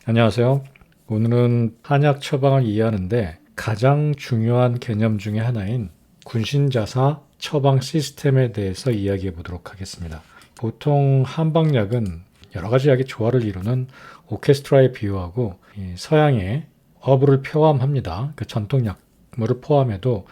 안녕하세요. 오늘은 한약 처방을 이해하는데 가장 중요한 개념 중에 하나인 군신자사 처방 시스템에 대해서 이야기해 보도록 하겠습니다. 보통 한방약은 여러 가지 약의 조화를 이루는 오케스트라에 비유하고 서양의 어부를 포함합니다. 그 전통 약물을 포함해도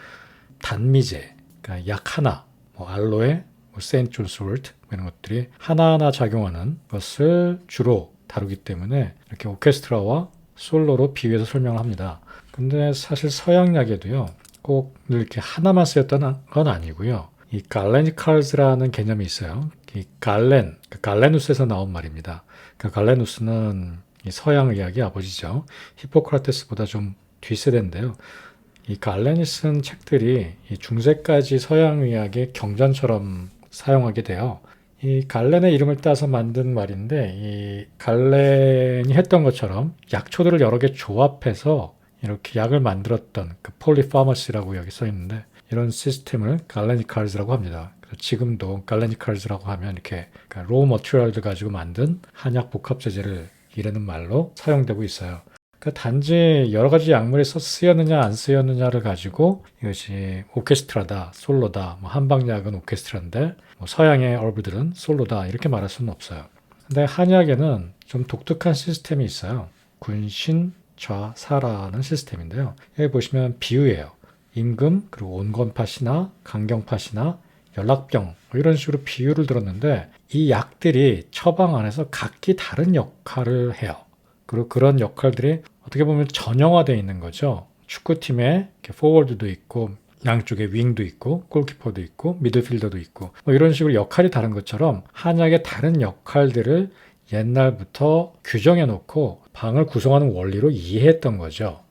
단미제, 그러니까 약 하나, 알로에, 세인트 솔트 이런 것들이 하나하나 작용하는 것을 주로 다루기 때문에 이렇게 오케스트라와 솔로로 비교해서 설명을 합니다. 근데 사실 서양약에도요, 꼭 이렇게 하나만 쓰였던 건 아니고요. 이 갈레니칼즈라는 개념이 있어요. 이 갈레누스에서 나온 말입니다. 그 갈레누스는 이 서양 의학의 아버지죠. 히포크라테스보다 좀 뒷세대인데요. 이 갈렌이 쓴 책들이 이 중세까지 서양 의학의 경전처럼 사용하게 돼요. 이 갈렌의 이름을 따서 만든 말인데 이 갈렌이 했던 것처럼 약초들을 여러 개 조합해서 이렇게 약을 만들었던 그 폴리파머시라고 여기 써 있는데 이런 시스템을 갈레니칼즈라고 합니다. 그래서 지금도 갈레니칼즈라고 하면 이렇게 로우 머티리얼들 가지고 만든 한약 복합 제제를 이르는 말로 사용되고 있어요. 단지 여러 가지 약물에서 쓰였느냐 안 쓰였느냐를 가지고 이것이 오케스트라다, 솔로다, 한방약은 오케스트라인데 서양의 어부들은 솔로다 이렇게 말할 수는 없어요. 근데 한약에는 좀 독특한 시스템이 있어요. 군신, 좌, 사라는 시스템인데요. 여기 보시면 비유예요. 임금, 그리고 온건파 신화, 강경파 신화, 연락병 이런 식으로 비유를 들었는데 이 약들이 처방 안에서 각기 다른 역할을 해요. 그리고 그런 역할들이 어떻게 보면 전형화되어 있는 거죠. 축구팀에 포워드도 있고 양쪽에 윙도 있고 골키퍼도 있고 미드필더도 있고 이런 식으로 역할이 다른 것처럼 한약의 다른 역할들을 옛날부터 규정해 놓고 방을 구성하는 원리로 이해했던 거죠.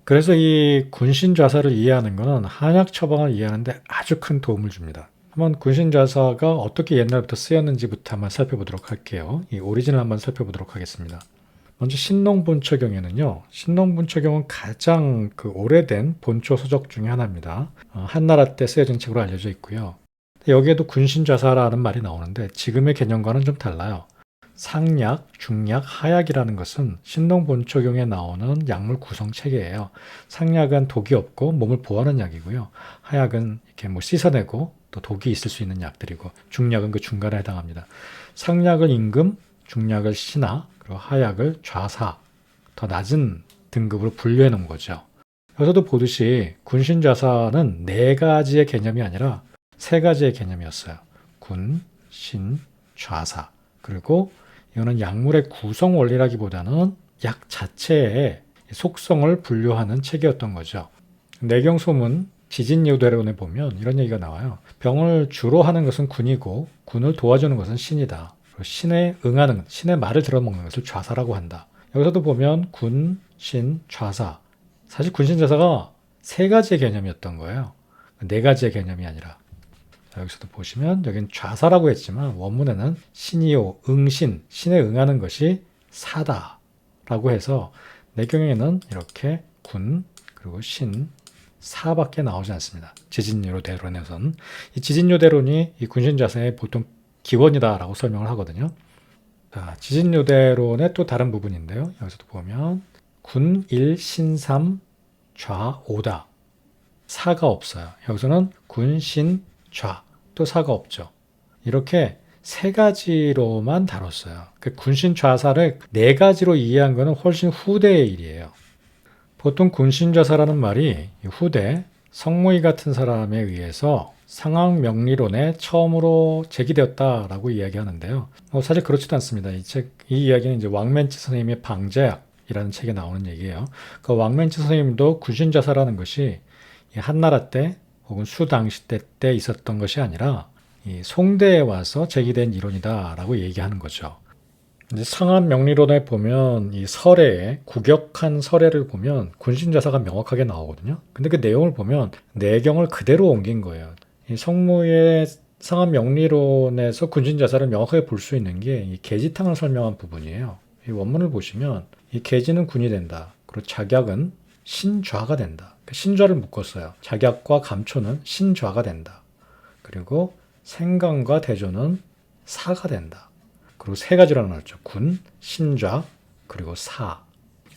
그래서 이 군신좌사를 이해하는 것은 한약 처방을 이해하는데 아주 큰 도움을 줍니다. 한번 군신좌사가 어떻게 옛날부터 쓰였는지부터 한번 살펴보도록 할게요. 이 오리진을 한번 살펴보도록 하겠습니다. 먼저 신농본초경에는요. 신농본초경은 가장 오래된 본초 서적 중에 하나입니다. 한나라 때 쓰여진 책으로 알려져 있고요. 여기에도 군신좌사라는 말이 나오는데 지금의 개념과는 좀 달라요. 상약, 중약, 하약이라는 것은 신농본초경에 나오는 약물 구성 체계예요. 상약은 독이 없고 몸을 보호하는 약이고요. 하약은 이렇게 씻어내고 또 독이 있을 수 있는 약들이고 중약은 그 중간에 해당합니다. 상약을 임금, 중약을 신하, 그리고 하약을 좌사, 더 낮은 등급으로 분류해 놓은 거죠. 여기서도 보듯이 군신좌사는 네 가지의 개념이 아니라 세 가지의 개념이었어요. 군, 신, 좌사. 그리고 이거는 약물의 구성 원리라기보다는 약 자체의 속성을 분류하는 책이었던 거죠. 내경소문 지진요대론에 보면 이런 얘기가 나와요. 병을 주로 하는 것은 군이고 군을 도와주는 것은 신이다. 신에 응하는, 신의 말을 들어먹는 것을 좌사라고 한다. 여기서도 보면 군, 신, 좌사. 사실 군신좌사가 세 가지의 개념이었던 거예요. 네 가지의 개념이 아니라. 자, 여기서도 보시면 여기는 좌사라고 했지만 원문에는 신이요, 응신, 신에 응하는 것이 사다라고 해서 내경에는 이렇게 군, 그리고 신, 사밖에 나오지 않습니다. 지진요대론에서는. 이 지진요대론이 이 군신좌사의 보통 기원이다라고 설명을 하거든요. 자, 지진요대론의 또 다른 부분인데요. 여기서도 보면 군, 일, 신, 삼, 좌, 오다. 사가 없어요. 여기서는 군, 신, 좌. 또 사가 없죠. 이렇게 세 가지로만 다뤘어요. 그 군신 좌사를 네 가지로 이해한 것은 훨씬 후대의 일이에요. 보통 군신좌사라는 말이 후대 성모이 같은 사람에 의해서 상황명리론에 처음으로 제기되었다라고 이야기하는데요. 사실 그렇지도 않습니다. 이 이야기는 이제 왕멘치 선생님의 방제약이라는 책에 나오는 얘기예요. 그 왕멘치 선생님도 군신좌사라는 것이 한나라 때 혹은 수당시 때 있었던 것이 아니라 이 송대에 와서 제기된 이론이다라고 얘기하는 거죠. 이제 상한명리론에 보면 이 설에 국역한 설에를 보면 군신좌사가 명확하게 나오거든요. 근데 그 내용을 보면 내경을 그대로 옮긴 거예요. 이 성무의 상한명리론에서 군신좌사를 명확하게 볼 수 있는 게 이 계지탕을 설명한 부분이에요. 이 원문을 보시면 이 계지는 군이 된다. 그리고 작약은 신좌가 된다. 신좌를 묶었어요. 작약과 감초는 신좌가 된다. 그리고 생강과 대조는 사가 된다. 그리고 세 가지로 나눴죠. 군, 신좌, 그리고 사.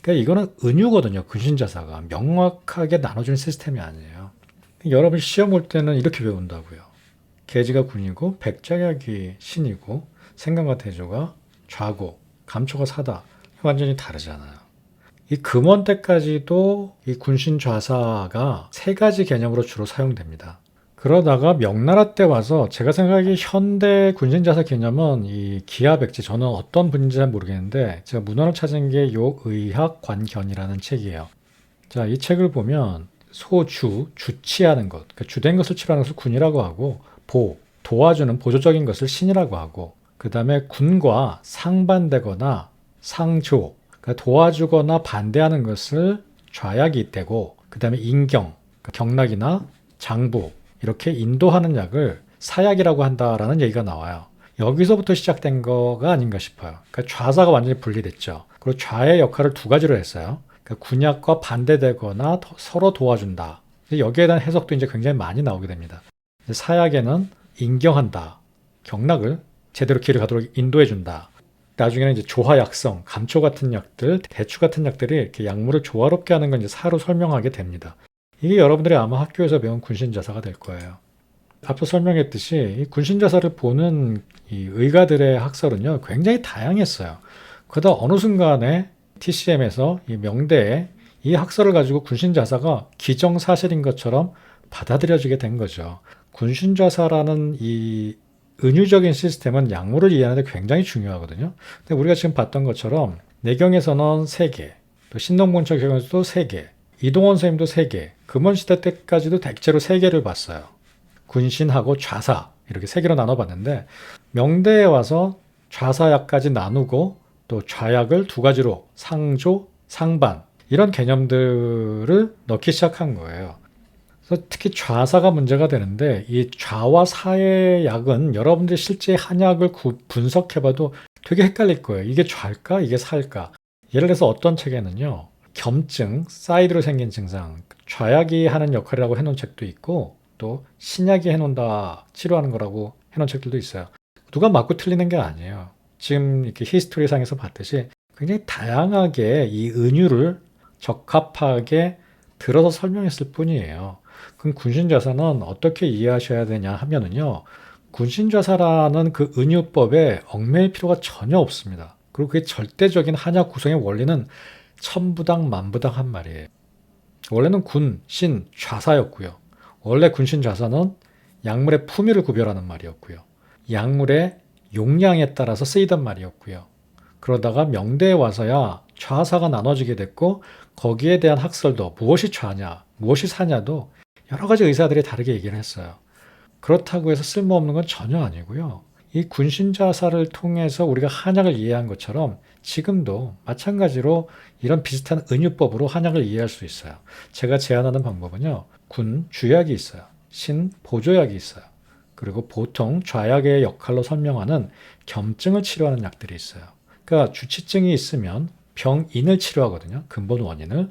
그러니까 이거는 은유거든요. 군신자사가 명확하게 나눠주는 시스템이 아니에요. 여러분 시험 볼 때는 이렇게 배운다고요. 계지가 군이고 백작약이 신이고 생강과 태조가 좌고 감초가 사다. 완전히 다르잖아요. 이 금원 때까지도 이 군신 좌사가 세 가지 개념으로 주로 사용됩니다. 그러다가 명나라 때 와서 제가 생각하기에 현대 군신자사 개념은 이 기하백지, 저는 어떤 분인지 잘 모르겠는데 제가 문헌을 찾은 게 요 의학관견이라는 책이에요. 자, 이 책을 보면 소주, 주치하는 것, 그러니까 주된 것을 치료하는 것을 군이라고 하고, 도와주는 보조적인 것을 신이라고 하고, 그 다음에 군과 상반되거나 상조, 그러니까 도와주거나 반대하는 것을 좌약이 있대고, 그 다음에 인경, 그러니까 경락이나 장부, 이렇게 인도하는 약을 사약이라고 한다라는 얘기가 나와요. 여기서부터 시작된 거가 아닌가 싶어요. 그러니까 좌사가 완전히 분리됐죠. 그리고 좌의 역할을 두 가지로 했어요. 그러니까 군약과 반대되거나 서로 도와준다. 여기에 대한 해석도 이제 굉장히 많이 나오게 됩니다. 사약에는 인경한다. 경락을 제대로 길을 가도록 인도해준다. 나중에는 이제 조화약성, 감초 같은 약들, 대추 같은 약들이 이렇게 약물을 조화롭게 하는 건 이제 사로 설명하게 됩니다. 이게 여러분들이 아마 학교에서 배운 군신자사가 될 거예요. 앞서 설명했듯이 이 군신자사를 보는 이 의가들의 학설은요, 굉장히 다양했어요. 그러다 어느 순간에 TCM에서 이 명대에 이 학설을 가지고 군신자사가 기정사실인 것처럼 받아들여지게 된 거죠. 군신자사라는 이 은유적인 시스템은 약물을 이해하는 데 굉장히 중요하거든요. 근데 우리가 지금 봤던 것처럼 내경에서는 3개, 또 신동문철 경에서도 3개, 이동원 선생님도 3개, 금원시대 때까지도 대체로 3개를 봤어요. 군신하고 좌사 이렇게 3개로 나눠봤는데 명대에 와서 좌사약까지 나누고 또 좌약을 2가지로 상조, 상반 이런 개념들을 넣기 시작한 거예요. 그래서 특히 좌사가 문제가 되는데 이 좌와 사의 약은 여러분들이 실제 한약을 분석해봐도 되게 헷갈릴 거예요. 이게 좌일까? 이게 사일까? 예를 들어서 어떤 책에는요. 겸증, 사이드로 생긴 증상, 좌약이 하는 역할이라고 해놓은 책도 있고 또 신약이 해놓는다, 치료하는 거라고 해놓은 책들도 있어요. 누가 맞고 틀리는 게 아니에요. 지금 이렇게 히스토리상에서 봤듯이 굉장히 다양하게 이 은유를 적합하게 들어서 설명했을 뿐이에요. 그럼 군신좌사는 어떻게 이해하셔야 되냐 하면은요. 군신좌사라는 그 은유법에 얽매일 필요가 전혀 없습니다. 그리고 그게 절대적인 한약 구성의 원리는 천부당 만부당 한 말이에요. 원래는 군, 신, 좌사였고요. 원래 군신 좌사는 약물의 품위를 구별하는 말이었고요. 약물의 용량에 따라서 쓰이던 말이었고요. 그러다가 명대에 와서야 좌사가 나눠지게 됐고 거기에 대한 학설도 무엇이 좌냐, 무엇이 사냐도 여러 가지 의사들이 다르게 얘기를 했어요. 그렇다고 해서 쓸모없는 건 전혀 아니고요. 이 군신좌사를 통해서 우리가 한약을 이해한 것처럼 지금도 마찬가지로 이런 비슷한 은유법으로 한약을 이해할 수 있어요. 제가 제안하는 방법은요. 군, 주약이 있어요. 신, 보조약이 있어요. 그리고 보통 좌약의 역할로 설명하는 겸증을 치료하는 약들이 있어요. 그러니까 주치증이 있으면 병인을 치료하거든요. 근본 원인을.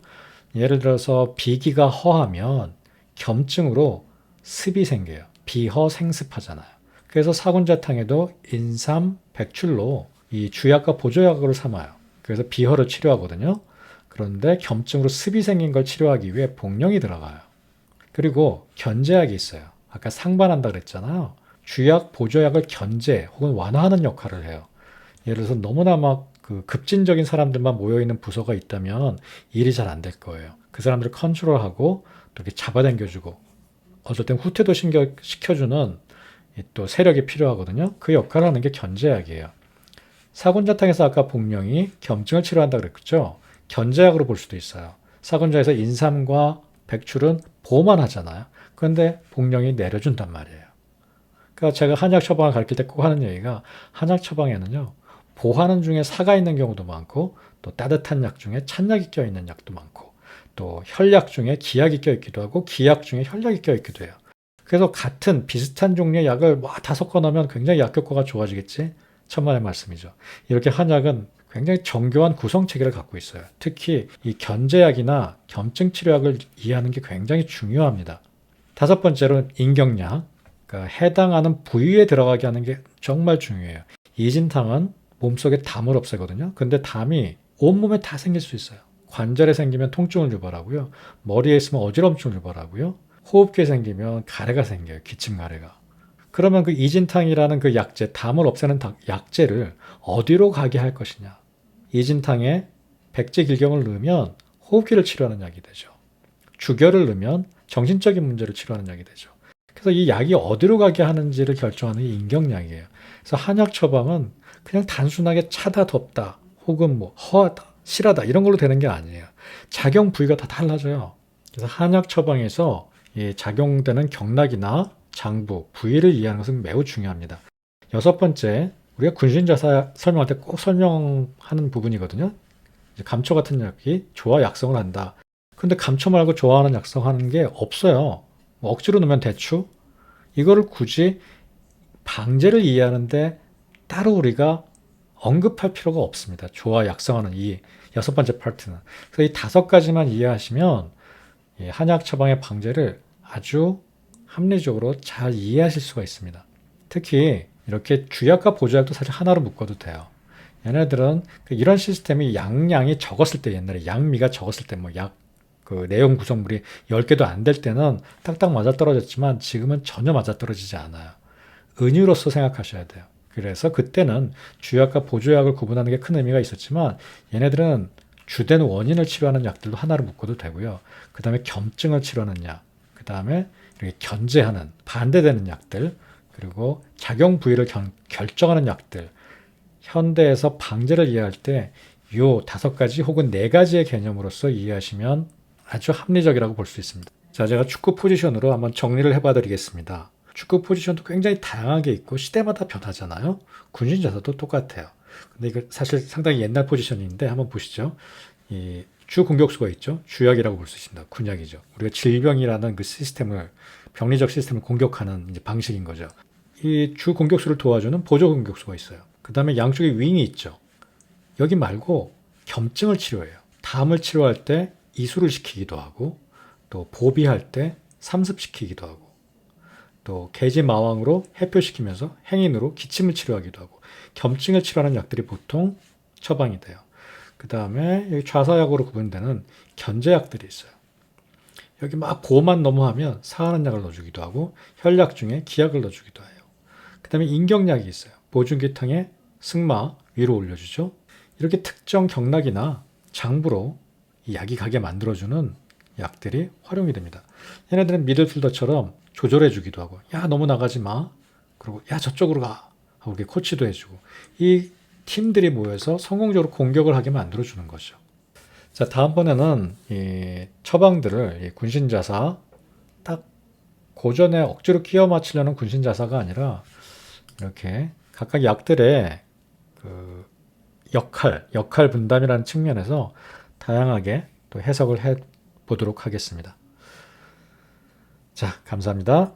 예를 들어서 비기가 허하면 겸증으로 습이 생겨요. 비허생습하잖아요. 그래서 사군자탕에도 인삼, 백출로 이 주약과 보조약으로 삼아요. 그래서 비허를 치료하거든요. 그런데 겸증으로 습이 생긴 걸 치료하기 위해 복령이 들어가요. 그리고 견제약이 있어요. 아까 상반한다 그랬잖아요. 주약, 보조약을 견제 혹은 완화하는 역할을 해요. 예를 들어서 너무나 막 그 급진적인 사람들만 모여있는 부서가 있다면 일이 잘 안 될 거예요. 그 사람들을 컨트롤하고 또 이렇게 잡아당겨주고 어쩔 땐 후퇴도 시켜주는 또 세력이 필요하거든요. 그 역할을 하는 게 견제약이에요. 사군자탕에서 아까 복령이 겸증을 치료한다 그랬죠. 견제약으로 볼 수도 있어요. 사군자에서 인삼과 백출은 보호만 하잖아요. 그런데 복령이 내려준단 말이에요. 그러니까 제가 한약 처방을 가르칠 때 꼭 하는 얘기가 한약 처방에는요. 보하는 중에 사가 있는 경우도 많고 또 따뜻한 약 중에 찬약이 껴있는 약도 많고 또 혈약 중에 기약이 껴있기도 하고 기약 중에 혈약이 껴있기도 해요. 그래서 같은 비슷한 종류의 약을 다 섞어 넣으면 굉장히 약 효과가 좋아지겠지? 천만의 말씀이죠. 이렇게 한약은 굉장히 정교한 구성 체계를 갖고 있어요. 특히 이 견제약이나 겸증 치료약을 이해하는 게 굉장히 중요합니다. 5번째로는 인경약, 그러니까 해당하는 부위에 들어가게 하는 게 정말 중요해요. 이진탕은 몸속에 담을 없애거든요. 근데 담이 온몸에 다 생길 수 있어요. 관절에 생기면 통증을 유발하고요. 머리에 있으면 어지럼증을 유발하고요. 호흡기에 생기면 가래가 생겨요. 기침 가래가. 그러면 그 이진탕이라는 그 약재, 담을 없애는 약재를 어디로 가게 할 것이냐. 이진탕에 백제길경을 넣으면 호흡기를 치료하는 약이 되죠. 주결을 넣으면 정신적인 문제를 치료하는 약이 되죠. 그래서 이 약이 어디로 가게 하는지를 결정하는 게 인경약이에요. 그래서 한약 처방은 그냥 단순하게 차다, 덥다, 혹은 뭐 허하다, 실하다 이런 걸로 되는 게 아니에요. 작용 부위가 다 달라져요. 그래서 한약 처방에서 이 작용되는 경락이나 장부, 부위를 이해하는 것은 매우 중요합니다. 여섯 번째, 우리가 군신자사 설명할 때 꼭 설명하는 부분이거든요. 감초 같은 약이 조화 약성을 한다. 근데 감초 말고 좋아하는 약성하는 게 없어요. 뭐 억지로 넣으면 대추? 이거를 굳이 방제를 이해하는데 따로 우리가 언급할 필요가 없습니다. 조화 약성하는 이 여섯 번째 파트는. 그래서 이 다섯 가지만 이해하시면 한약 처방의 방제를 아주 합리적으로 잘 이해하실 수가 있습니다. 특히 이렇게 주약과 보조약도 사실 하나로 묶어도 돼요. 얘네들은 이런 시스템이 양량이 적었을 때, 옛날에 양미가 적었을 때 뭐 약 그 내용 구성물이 10개도 안 될 때는 딱딱 맞아떨어졌지만 지금은 전혀 맞아떨어지지 않아요. 은유로서 생각하셔야 돼요. 그래서 그때는 주약과 보조약을 구분하는 게 큰 의미가 있었지만 얘네들은 주된 원인을 치료하는 약들도 하나로 묶어도 되고요. 그 다음에 겸증을 치료하는 약, 그 다음에 이렇게 견제하는 반대되는 약들, 그리고 작용 부위를 결정하는 약들, 현대에서 방제를 이해할 때 요 다섯 가지 혹은 네 가지의 개념으로서 이해하시면 아주 합리적이라고 볼 수 있습니다. 자, 제가 축구 포지션으로 한번 정리를 해봐 드리겠습니다. 축구 포지션도 굉장히 다양하게 있고 시대마다 변하잖아요. 군신자사도 똑같아요. 근데 이거 사실 상당히 옛날 포지션인데 한번 보시죠. 이 주 공격수가 있죠. 주약이라고 볼 수 있습니다. 군약이죠. 우리가 질병이라는 그 시스템을, 병리적 시스템을 공격하는 이제 방식인 거죠. 이 주 공격수를 도와주는 보조 공격수가 있어요. 그 다음에 양쪽에 윙이 있죠. 여기 말고 겸증을 치료해요. 담을 치료할 때 이수를 시키기도 하고, 또 보비할 때 삼습시키기도 하고, 또 개지마왕으로 해표시키면서 행인으로 기침을 치료하기도 하고, 겸증을 치료하는 약들이 보통 처방이 돼요. 그 다음에 여기 좌사약으로 구분되는 견제약들이 있어요. 여기 막 보호만 너무 하면 사하는 약을 넣어주기도 하고, 혈약 중에 기약을 넣어주기도 해요. 그 다음에 인경약이 있어요. 보증기탕에 승마 위로 올려주죠. 이렇게 특정 경락이나 장부로 이 약이 가게 만들어주는 약들이 활용이 됩니다. 얘네들은 미들필더처럼 조절해주기도 하고, 야 너무 나가지 마, 그리고 야 저쪽으로 가 하고 이렇게 코치도 해주고, 이 팀들이 모여서 성공적으로 공격을 하게 만들어주는 거죠. 자, 다음번에는 이 처방들을 이 군신자사, 딱 고전에 억지로 끼워 맞추려는 군신자사가 아니라 이렇게 각각 약들의 그 역할 분담이라는 측면에서 다양하게 또 해석을 해 보도록 하겠습니다. 자, 감사합니다.